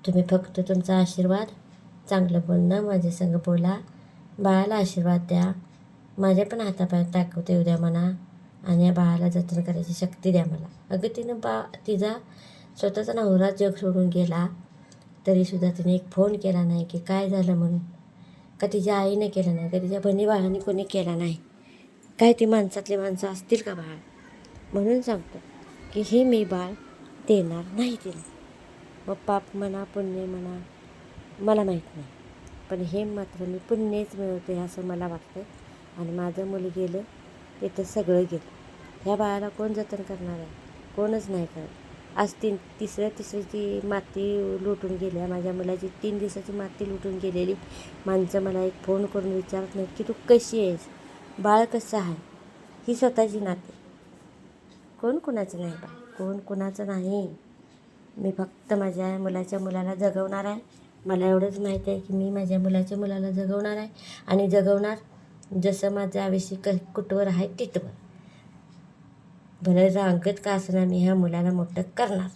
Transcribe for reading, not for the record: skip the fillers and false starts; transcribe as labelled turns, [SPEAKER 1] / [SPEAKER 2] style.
[SPEAKER 1] तुम्ही फक्त तुमचा आशीर्वाद, चांगलं बोलणं, माझ्या संग बोला, बाळाला आशीर्वाद द्या, माझ्या पण हातापायात ताकद येऊ द्या म्हणा आणि या बाळाला जतन करायची शक्ती द्या मला. अगं तिचा स्वतःचा नवरा जग सोडून गेला तरीसुद्धा तिने एक फोन केला नाही की काय झालं म्हणून. का तिच्या आईने केलं नाही, का तिच्या बहिणी भावांनी कोणी केला नाही. काय ती माणसातली माणसं असतील का बाळ? म्हणून सांगतो की हे मी बाळ देणार नाही तिला. मग पाप म्हणा पुण्य म्हणा मला माहीत नाही, पण हे मात्र मी पुण्यच मिळवते असं मला वाटतं. आणि माझं मुलं गेलं तिथं सगळं गेलं. ह्या बाळाला कोण जतन करणार आहे? कोणच नाही करत. आज तिसरीची माती लुटून गेल्या. माझ्या मुलाची 3 दिवसाची माती लुटून गेलेली माणसं मला एक फोन करून विचारत नाहीत की तू कशी आहेस, बाळ कसं आहे. ही स्वतःची नाती. कोण कुणाचं नाही बा, कोण कुणाचं नाही. मी फक्त माझ्या मुलाच्या मुलाला जगवणार आहे. मला एवढंच माहीत आहे की मी माझ्या मुलाच्या मुलाला जगवणार आहे आणि जगवणार. जसं माझं आयुष्य कुठवर आहे तिथवर भलं रांगत का असणार मी ह्या मुलाला मोठं करणार.